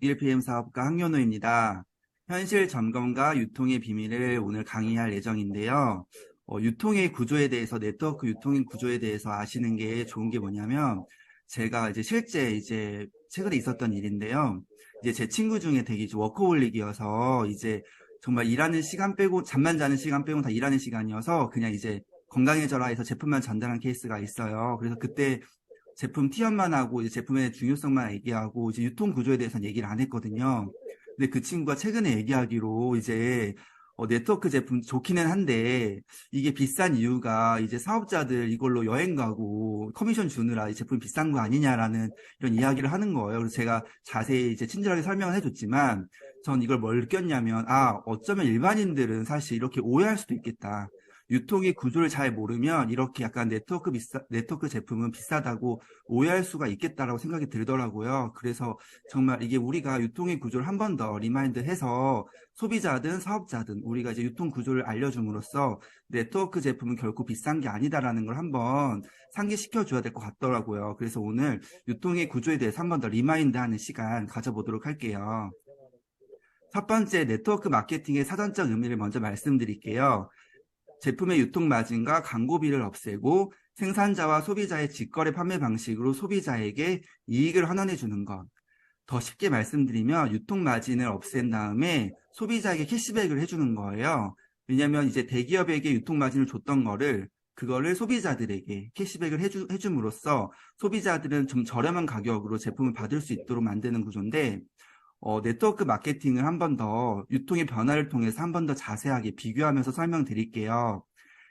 1PM 사업가 황현우입니다. 현실 점검과 유통의 비밀을 오늘 강의할 예정인데요. 유통의 구조에 대해서, 네트워크 유통의 구조에 대해서 아시는 게 좋은 게 뭐냐면, 제가 실제 최근에 있었던 일인데요. 제 친구 중에 되게 워커홀릭이어서 정말 일하는 시간 빼고, 잠만 자는 시간 빼고 다 일하는 시간이어서 그냥 건강해져라 해서 제품만 전달한 케이스가 있어요. 그래서 그때 제품 티업만 하고 제품의 중요성만 얘기하고 유통 구조에 대해서는 얘기를 안 했거든요. 근데 그 친구가 최근에 얘기하기로 네트워크 제품 좋기는 한데 이게 비싼 이유가 사업자들 이걸로 여행 가고 커미션 주느라 이 제품이 비싼 거 아니냐라는 이런 이야기를 하는 거예요. 그래서 제가 자세히 친절하게 설명을 해줬지만 전 이걸 뭘 느꼈냐면 어쩌면 일반인들은 사실 이렇게 오해할 수도 있겠다. 유통의 구조를 잘 모르면 이렇게 약간 네트워크 제품은 비싸다고 오해할 수가 있겠다라고 생각이 들더라고요. 그래서 정말 이게 우리가 유통의 구조를 한 번 더 리마인드해서 소비자든 사업자든 우리가 유통 구조를 알려줌으로써 네트워크 제품은 결코 비싼 게 아니다라는 걸 한번 상기시켜 줘야 될 것 같더라고요. 그래서 오늘 유통의 구조에 대해서 한 번 더 리마인드하는 시간 가져보도록 할게요. 첫 번째, 네트워크 마케팅의 사전적 의미를 먼저 말씀드릴게요. 제품의 유통 마진과 광고비를 없애고 생산자와 소비자의 직거래 판매 방식으로 소비자에게 이익을 환원해 주는 것. 더 쉽게 말씀드리면 유통 마진을 없앤 다음에 소비자에게 캐시백을 해주는 거예요. 왜냐하면 대기업에게 유통 마진을 줬던 그거를 소비자들에게 캐시백을 해줌으로써 소비자들은 좀 저렴한 가격으로 제품을 받을 수 있도록 만드는 구조인데, 네트워크 마케팅을 한 번 더 유통의 변화를 통해서 한 번 더 자세하게 비교하면서 설명드릴게요.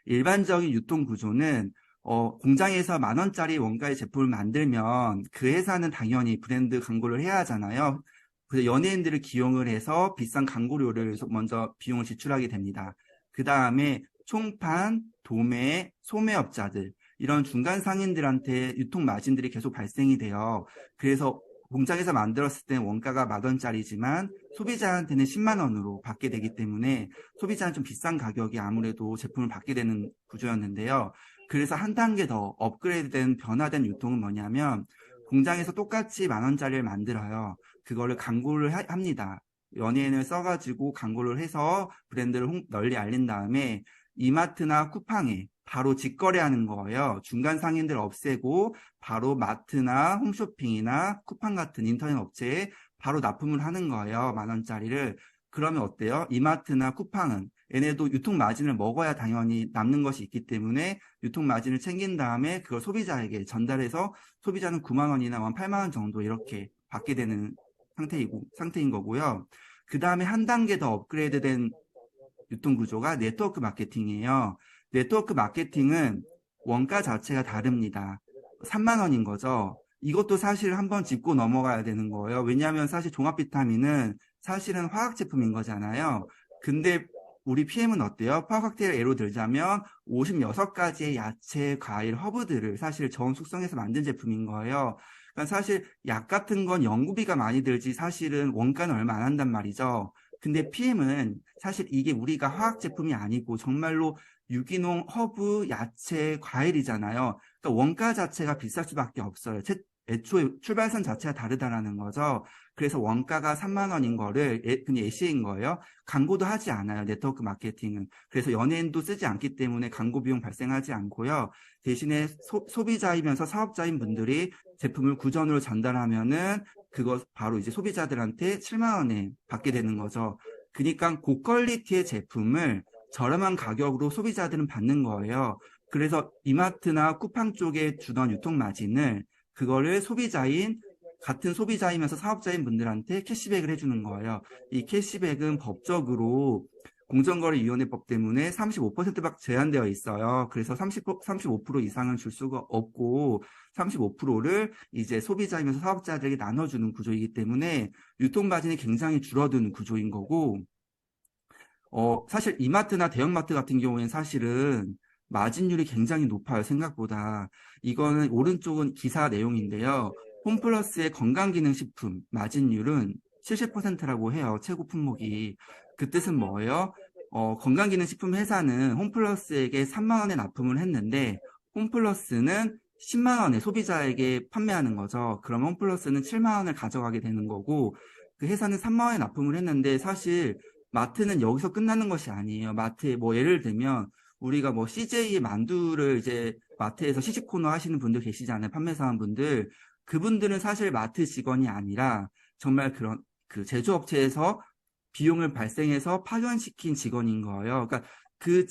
일반적인 유통 구조는 공장에서 10,000원짜리 원가의 제품을 만들면 그 회사는 당연히 브랜드 광고를 해야 하잖아요. 그래서 연예인들을 기용을 해서 비싼 광고료를 먼저 비용을 지출하게 됩니다. 그 다음에 총판, 도매, 소매업자들 이런 중간 상인들한테 유통 마진들이 계속 발생이 돼요. 그래서 공장에서 만들었을 때 원가가 10,000원짜리지만 소비자한테는 10만 원으로 받게 되기 때문에 소비자는 좀 비싼 가격에 아무래도 제품을 받게 되는 구조였는데요. 그래서 한 단계 더 업그레이드된 변화된 유통은 뭐냐면 공장에서 똑같이 10,000원짜리를 만들어요. 그거를 광고를 합니다. 연예인을 써가지고 광고를 해서 브랜드를 널리 알린 다음에 이마트나 쿠팡에 바로 직거래하는 거예요. 중간 상인들 없애고 바로 마트나 홈쇼핑이나 쿠팡 같은 인터넷 업체에 바로 납품을 하는 거예요. 10,000원짜리를. 그러면 어때요? 이마트나 쿠팡은 얘네도 유통 마진을 먹어야 당연히 남는 것이 있기 때문에 유통 마진을 챙긴 다음에 그걸 소비자에게 전달해서 소비자는 9만 원이나 8만 원 정도 이렇게 받게 되는 상태인 거고요. 그 다음에 한 단계 더 업그레이드된 유통 구조가 네트워크 마케팅이에요. 네트워크 마케팅은 원가 자체가 다릅니다. 3만 원인 거죠. 이것도 사실 한번 짚고 넘어가야 되는 거예요. 왜냐하면 사실 종합 비타민은 사실은 화학 제품인 거잖아요. 근데 우리 PM은 어때요? 화학 칵테일 예로 들자면 56가지의 야채, 과일, 허브들을 사실 저온 숙성해서 만든 제품인 거예요. 그러니까 사실 약 같은 건 연구비가 많이 들지 사실은 원가는 얼마 안 한단 말이죠. 근데 PM은 사실 이게 우리가 화학 제품이 아니고 정말로 유기농, 허브, 야채, 과일이잖아요. 그러니까 원가 자체가 비쌀 수밖에 없어요. 애초에 출발선 자체가 다르다라는 거죠. 그래서 원가가 3만 원인 거를 그냥 예시인 거예요. 광고도 하지 않아요. 네트워크 마케팅은. 그래서 연예인도 쓰지 않기 때문에 광고 비용 발생하지 않고요. 대신에 소비자이면서 사업자인 분들이 제품을 구전으로 전달하면은 그거 바로 소비자들한테 7만 원에 받게 되는 거죠. 그러니까 고퀄리티의 제품을 저렴한 가격으로 소비자들은 받는 거예요. 그래서 이마트나 쿠팡 쪽에 주던 유통 마진을 그거를 같은 소비자이면서 사업자인 분들한테 캐시백을 해주는 거예요. 이 캐시백은 법적으로 공정거래위원회법 때문에 35%밖에 제한되어 있어요. 그래서 35% 이상은 줄 수가 없고 35%를 소비자이면서 사업자들에게 나눠주는 구조이기 때문에 유통 마진이 굉장히 줄어드는 구조인 거고, 사실 이마트나 대형마트 같은 경우에는 사실은 마진율이 굉장히 높아요, 생각보다. 이거는 오른쪽은 기사 내용인데요. 홈플러스의 건강기능식품 마진율은 70%라고 해요, 최고 품목이. 그 뜻은 뭐예요? 건강기능식품 회사는 홈플러스에게 3만 원에 납품을 했는데, 홈플러스는 10만 원에 소비자에게 판매하는 거죠. 그럼 홈플러스는 7만 원을 가져가게 되는 거고, 그 회사는 3만 원에 납품을 했는데 사실 마트는 여기서 끝나는 것이 아니에요. 마트에 뭐 예를 들면 우리가 뭐 CJ의 만두를 이제 마트에서 시식 코너 하시는 분들 계시잖아요. 판매사원분들. 그분들은 사실 마트 직원이 아니라 정말 그런 그 제조업체에서 비용을 발생해서 파견시킨 직원인 거예요. 그러니까 그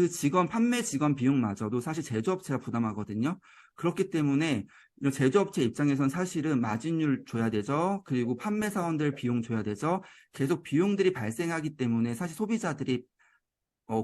직원, 판매 직원 비용마저도 사실 제조업체가 부담하거든요. 그렇기 때문에 이런 제조업체 입장에선 사실은 마진율 줘야 되죠. 그리고 판매사원들 비용 줘야 되죠. 계속 비용들이 발생하기 때문에 사실 소비자들이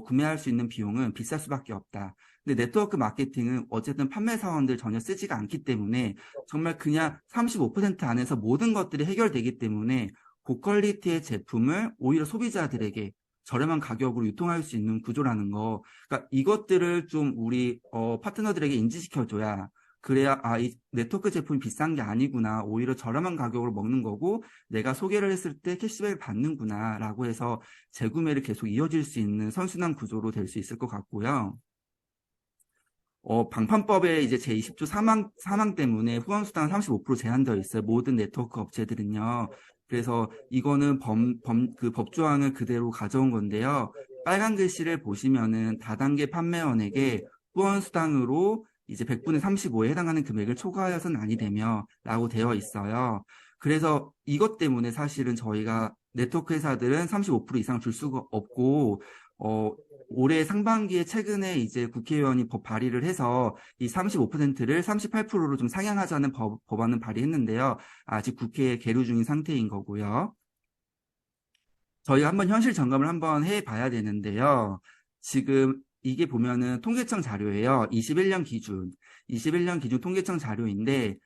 구매할 수 있는 비용은 비쌀 수밖에 없다. 근데 네트워크 마케팅은 어쨌든 판매 사원들 전혀 쓰지가 않기 때문에 정말 그냥 35% 안에서 모든 것들이 해결되기 때문에 고퀄리티의 제품을 오히려 소비자들에게 저렴한 가격으로 유통할 수 있는 구조라는 거. 그러니까 이것들을 좀 우리 파트너들에게 인지시켜줘야 그래야 이 네트워크 제품이 비싼 게 아니구나. 오히려 저렴한 가격으로 먹는 거고 내가 소개를 했을 때 캐시백을 받는구나라고 해서 재구매를 계속 이어질 수 있는 선순환 구조로 될 수 있을 것 같고요. 방판법에 이제 제20조 사망 때문에 후원수당 35% 제한되어 있어요. 모든 네트워크 업체들은요. 그래서 이거는 그 법조항을 그대로 가져온 건데요. 빨간 글씨를 보시면은 다단계 판매원에게 후원수당으로 이제 100분의 35에 해당하는 금액을 초과하여서는 아니 되며 라고 되어 있어요. 그래서 이것 때문에 사실은 저희가 네트워크 회사들은 35% 이상 줄 수가 없고, 올해 상반기에 최근에 이제 국회의원이 법 발의를 해서 이 35%를 38%로 좀 상향하자는 법안을 발의했는데요. 아직 국회에 계류 중인 상태인 거고요. 저희가 한번 현실 점검을 한번 해봐야 되는데요. 지금 이게 보면은 통계청 자료예요. 21년 기준 통계청 자료인데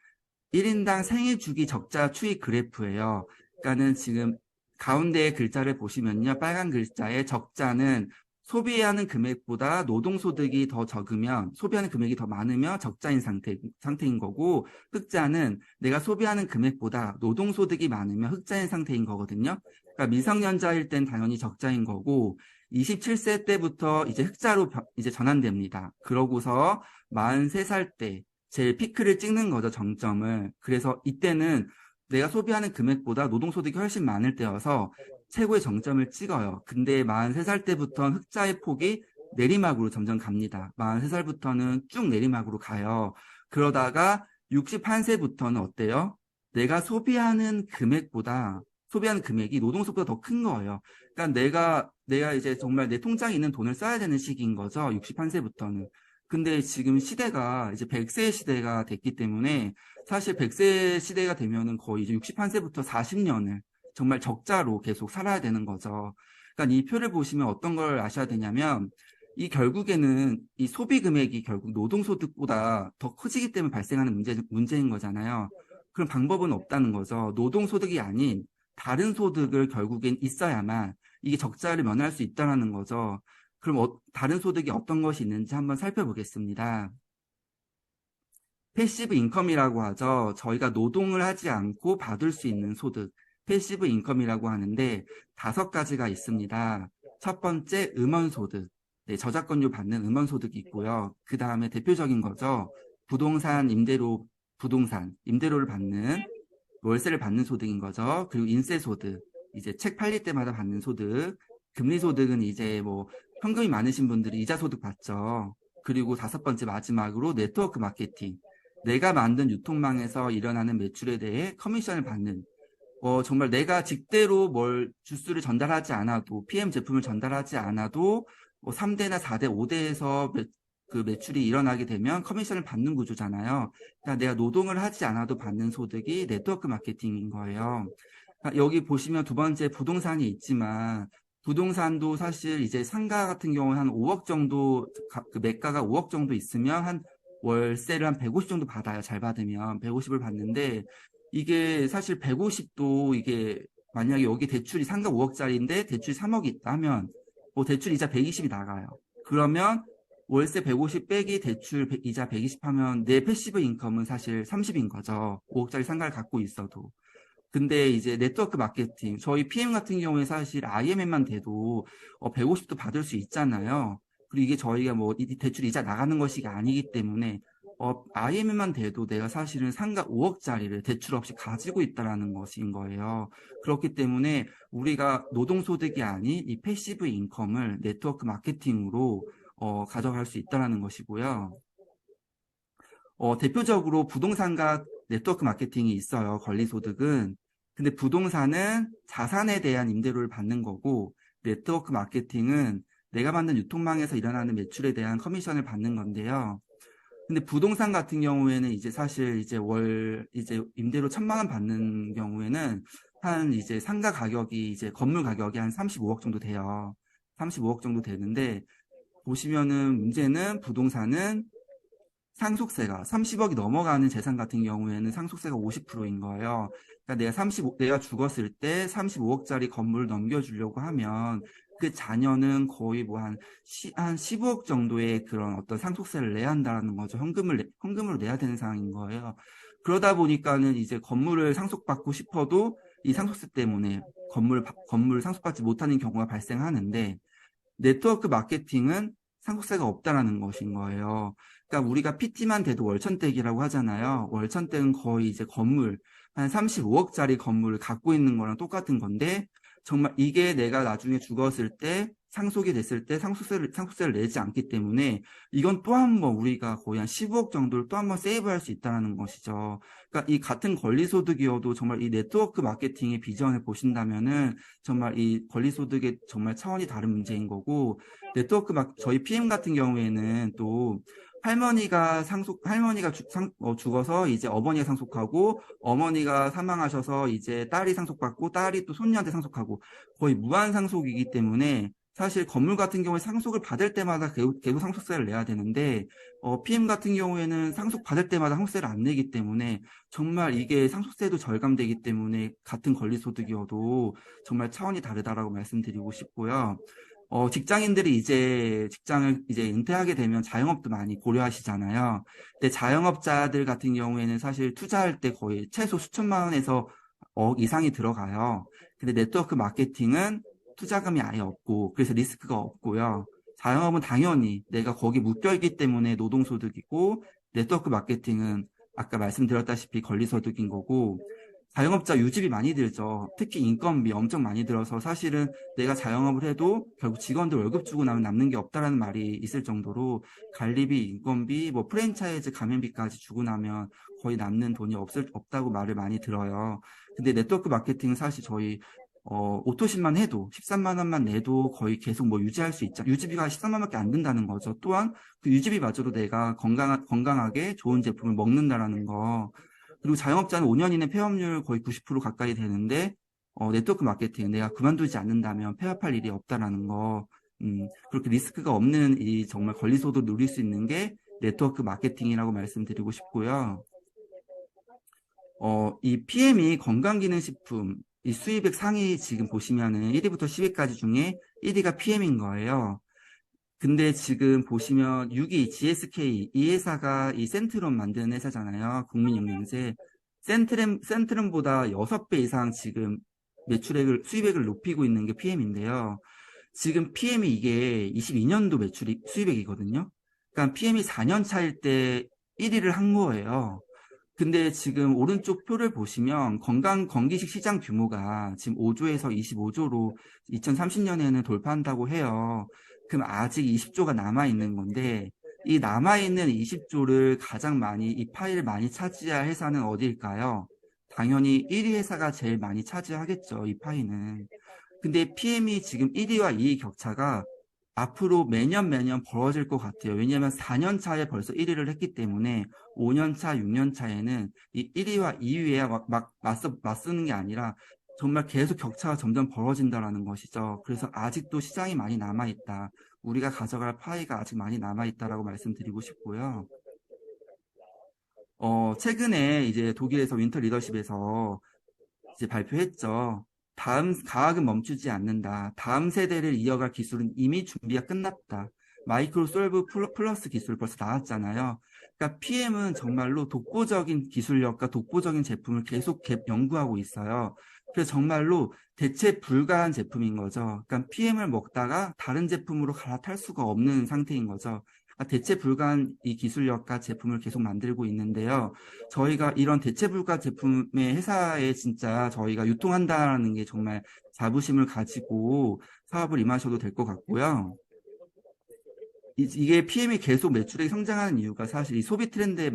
1인당 생애 주기 적자 추이 그래프예요. 그러니까는 지금 가운데 글자를 보시면요. 빨간 글자의 적자는 소비하는 금액보다 노동소득이 더 적으면 소비하는 금액이 더 많으면 적자인 상태인 거고 흑자는 내가 소비하는 금액보다 노동소득이 많으면 흑자인 상태인 거거든요. 그러니까 미성년자일 땐 당연히 적자인 거고 27세 때부터 이제 흑자로 이제 전환됩니다. 그러고서 43살 때 제일 피크를 찍는 거죠, 정점을. 그래서 이때는 내가 소비하는 금액보다 노동소득이 훨씬 많을 때여서 최고의 정점을 찍어요. 근데 43살 때부터는 흑자의 폭이 내리막으로 점점 갑니다. 43살부터는 쭉 내리막으로 가요. 그러다가 61세부터는 어때요? 내가 소비하는 금액이 노동소득보다 더 큰 거예요. 그러니까 내가 이제 정말 내 통장에 있는 돈을 써야 되는 시기인 거죠. 61세부터는. 근데 지금 시대가 이제 100세 시대가 됐기 때문에 사실 100세 시대가 되면은 거의 이제 61세부터 40년을 정말 적자로 계속 살아야 되는 거죠. 그러니까 이 표를 보시면 어떤 걸 아셔야 되냐면 이 결국에는 이 소비 금액이 결국 노동소득보다 더 커지기 때문에 발생하는 문제인 거잖아요. 그럼 방법은 없다는 거죠. 노동소득이 아닌 다른 소득을 결국엔 있어야만 이게 적자를 면할 수 있다는 거죠. 그럼 다른 소득이 어떤 것이 있는지 한번 살펴보겠습니다. 패시브 인컴이라고 하죠. 저희가 노동을 하지 않고 받을 수 있는 소득, 패시브 인컴이라고 하는데 5가지가 있습니다. 첫 번째, 음원소득. 네, 저작권료 받는 음원소득이 있고요. 그 다음에 대표적인 거죠. 임대료를 받는, 월세를 받는 소득인 거죠. 그리고 인세소득, 이제 책 팔릴 때마다 받는 소득, 금리소득은 이제 뭐 현금이 많으신 분들이 이자소득 받죠. 그리고 5번째 마지막으로 네트워크 마케팅. 내가 만든 유통망에서 일어나는 매출에 대해 커미션을 받는 정말 내가 직대로 주스를 전달하지 않아도 PM 제품을 전달하지 않아도 3대나 4대, 5대에서 그 매출이 일어나게 되면 커미션을 받는 구조잖아요. 그러니까 내가 노동을 하지 않아도 받는 소득이 네트워크 마케팅인 거예요. 그러니까 여기 보시면 두 번째 부동산이 있지만 부동산도 사실 이제 상가 같은 경우는 한 5억 정도, 그 매가가 5억 정도 있으면 한 월세를 한 150 정도 받아요. 잘 받으면 150을 받는데 이게 사실 150도 이게 만약에 여기 대출이 상가 5억짜리인데 대출이 3억이 있다 하면 대출 이자 120이 나가요. 그러면 월세 150 빼기 대출 이자 120 하면 내 패시브 인컴은 사실 30인 거죠. 5억짜리 상가를 갖고 있어도. 근데 이제 네트워크 마케팅, 저희 PM 같은 경우에 사실 IMM만 돼도 150도 받을 수 있잖아요. 그리고 이게 저희가 이 대출 이자 나가는 것이 아니기 때문에 IMF만 돼도 내가 사실은 상가 5억짜리를 대출 없이 가지고 있다라는 것인 거예요. 그렇기 때문에 우리가 노동소득이 아닌 이 패시브 인컴을 네트워크 마케팅으로 가져갈 수 있다라는 것이고요. 대표적으로 부동산과 네트워크 마케팅이 있어요. 권리소득은. 근데 부동산은 자산에 대한 임대료를 받는 거고, 네트워크 마케팅은 내가 만든 유통망에서 일어나는 매출에 대한 커미션을 받는 건데요. 근데 부동산 같은 경우에는 이제 사실 이제 이제 임대료 1,000만 원 받는 경우에는 한 이제 상가 가격이 이제 건물 가격이 한 35억 정도 돼요. 35억 정도 되는데, 보시면은 문제는 부동산은 상속세가 30억이 넘어가는 재산 같은 경우에는 상속세가 50%인 거예요. 그러니까 내가 죽었을 때 35억짜리 건물을 넘겨주려고 하면 그 자녀는 거의 뭐 한 15억 정도의 그런 어떤 상속세를 내야 한다는 거죠. 현금으로 내야 되는 상황인 거예요. 그러다 보니까는 이제 건물을 상속받고 싶어도 이 상속세 때문에 건물을 상속받지 못하는 경우가 발생하는데, 네트워크 마케팅은 상속세가 없다라는 것인 거예요. 그러니까 우리가 PT만 돼도 월천댁이라고 하잖아요. 월천댁은 거의 이제 한 35억짜리 건물을 갖고 있는 거랑 똑같은 건데, 정말 이게 내가 나중에 죽었을 때, 상속이 됐을 때 상속세를 내지 않기 때문에, 이건 또 한 번 우리가 거의 한 15억 정도를 또 한 번 세이브할 수 있다는 것이죠. 그러니까 이 같은 권리소득이어도 정말 이 네트워크 마케팅의 비전을 보신다면은, 정말 이 권리소득의 정말 차원이 다른 문제인 거고, 저희 PM 같은 경우에는 또 죽어서 이제 어머니가 상속하고, 어머니가 사망하셔서 이제 딸이 상속받고, 딸이 또 손녀한테 상속하고, 거의 무한 상속이기 때문에, 사실 건물 같은 경우에 상속을 받을 때마다 계속 상속세를 내야 되는데, PM 같은 경우에는 상속 받을 때마다 상속세를 안 내기 때문에, 정말 이게 상속세도 절감되기 때문에 같은 권리소득이어도 정말 차원이 다르다라고 말씀드리고 싶고요. 직장인들이 이제 직장을 이제 은퇴하게 되면 자영업도 많이 고려하시잖아요. 근데 자영업자들 같은 경우에는 사실 투자할 때 거의 최소 수천만 원에서 억 이상이 들어가요. 근데 네트워크 마케팅은 투자금이 아예 없고, 그래서 리스크가 없고요. 자영업은 당연히 내가 거기 묶여있기 때문에 노동소득이고, 네트워크 마케팅은 아까 말씀드렸다시피 권리소득인 거고, 자영업자 유지비 많이 들죠. 특히 인건비 엄청 많이 들어서 사실은 내가 자영업을 해도 결국 직원들 월급 주고 나면 남는 게 없다라는 말이 있을 정도로 관리비, 인건비, 뭐 프랜차이즈 가맹비까지 주고 나면 거의 남는 돈이 없다고 말을 많이 들어요. 근데 네트워크 마케팅은 사실 저희 오토십만 해도 13만 원만 내도 거의 계속 뭐 유지할 수 있죠. 유지비가 13만 원밖에 안 든다는 거죠. 또한 그 유지비마저도 내가 건강하게 좋은 제품을 먹는다라는 거. 그리고 자영업자는 5년 이내 폐업률 거의 90% 가까이 되는데, 네트워크 마케팅 내가 그만두지 않는다면 폐업할 일이 없다라는 거. 그렇게 리스크가 없는 이 정말 권리소득 누릴 수 있는 게 네트워크 마케팅이라고 말씀드리고 싶고요. 이 PM이 건강기능식품, 이 수입액 상위 지금 보시면은 1위부터 10위까지 중에 1위가 PM인 거예요. 근데 지금 보시면 6위 GSK 이 회사가 이 센트럼 만드는 회사잖아요. 국민영양제. 센트럼보다 6배 이상 지금 수입액을 높이고 있는 게 PM인데요. 지금 PM이 이게 22년도 수입액이거든요. 그러니까 PM이 4년 차일 때 1위를 한 거예요. 근데 지금 오른쪽 표를 보시면 건기식 시장 규모가 지금 5조에서 25조로 2030년에는 돌파한다고 해요. 그럼 아직 20조가 남아있는 건데, 이 남아있는 20조를 이 파일을 많이 차지할 회사는 어디일까요? 당연히 1위 회사가 제일 많이 차지하겠죠, 이 파이는. 근데 PM이 지금 1위와 2위 격차가 앞으로 매년 벌어질 것 같아요. 왜냐하면 4년 차에 벌써 1위를 했기 때문에 5년 차, 6년 차에는 이 1위와 2위에 맞서는 게 아니라 정말 계속 격차가 점점 벌어진다라는 것이죠. 그래서 아직도 시장이 많이 남아있다. 우리가 가져갈 파이가 아직 많이 남아있다라고 말씀드리고 싶고요. 최근에 이제 독일에서 윈터 리더십에서 이제 발표했죠. 가학은 멈추지 않는다. 다음 세대를 이어갈 기술은 이미 준비가 끝났다. 마이크로 솔브 플러스 기술 벌써 나왔잖아요. 그러니까 PM은 정말로 독보적인 기술력과 독보적인 제품을 계속 연구하고 있어요. 그래서 정말로 대체 불가한 제품인 거죠. 그러니까 PM을 먹다가 다른 제품으로 갈아탈 수가 없는 상태인 거죠. 대체 불가한 이 기술력과 제품을 계속 만들고 있는데요. 저희가 이런 대체 불가 제품의 회사에 진짜 저희가 유통한다는 게 정말 자부심을 가지고 사업을 임하셔도 될 것 같고요. 이게 PM이 계속 매출액이 성장하는 이유가 사실 이 소비 트렌드에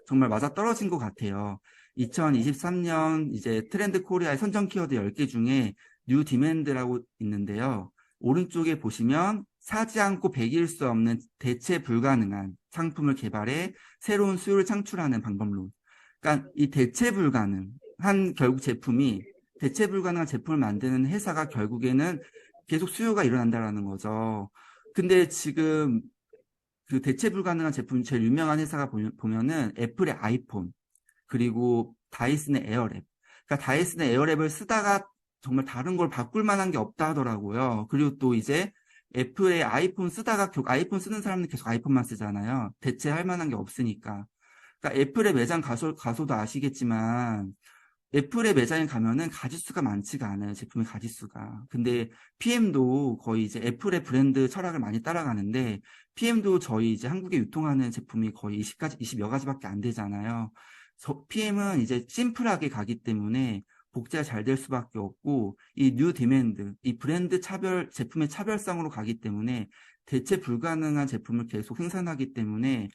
정말 맞아 떨어진 것 같아요. 2023년 이제 트렌드 코리아의 선정 키워드 10개 중에 뉴 디맨드라고 있는데요. 오른쪽에 보시면 사지 않고 배기일 수 없는 대체 불가능한 상품을 개발해 새로운 수요를 창출하는 방법론. 그러니까 이 결국 대체 불가능한 제품을 만드는 회사가 결국에는 계속 수요가 일어난다라는 거죠. 근데 지금 그 대체 불가능한 제품 제일 유명한 회사가 보면은 애플의 아이폰, 그리고 다이슨의 에어랩. 그러니까 다이슨의 에어랩을 쓰다가 정말 다른 걸 바꿀 만한 게 없다 하더라고요. 그리고 또 이제 애플의 아이폰 쓰다가 아이폰 쓰는 사람들 계속 아이폰만 쓰잖아요. 대체할 만한 게 없으니까. 그러니까 애플의 매장 가서도 아시겠지만 애플의 매장에 가면은 가짓수가 많지가 않아요. 제품의 가짓수가. 근데 PM도 거의 이제 애플의 브랜드 철학을 많이 따라가는데 PM도 저희 이제 한국에 유통하는 제품이 거의 20여 가지밖에 안 되잖아요. PM은 이제 심플하게 가기 때문에 복제가 잘 될 수밖에 없고 이 뉴 디맨드, 이 브랜드 제품의 차별성으로 가기 때문에 대체 불가능한 제품을 계속 생산하기 때문에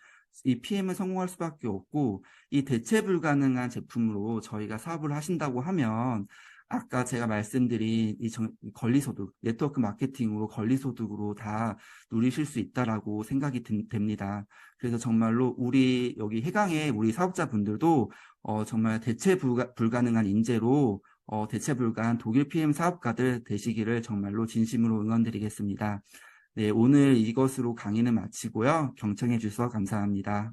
이 PM은 성공할 수밖에 없고 이 대체 불가능한 제품으로 저희가 사업을 하신다고 하면 아까 제가 말씀드린 권리소득, 네트워크 마케팅으로 권리소득으로 다 누리실 수 있다라고 생각이 됩니다. 그래서 정말로 여기 해강의 우리 사업자분들도 정말 불가능한 인재로 대체 불가한 독일 PM 사업가들 되시기를 정말로 진심으로 응원드리겠습니다. 네, 오늘 이것으로 강의는 마치고요. 경청해 주셔서 감사합니다.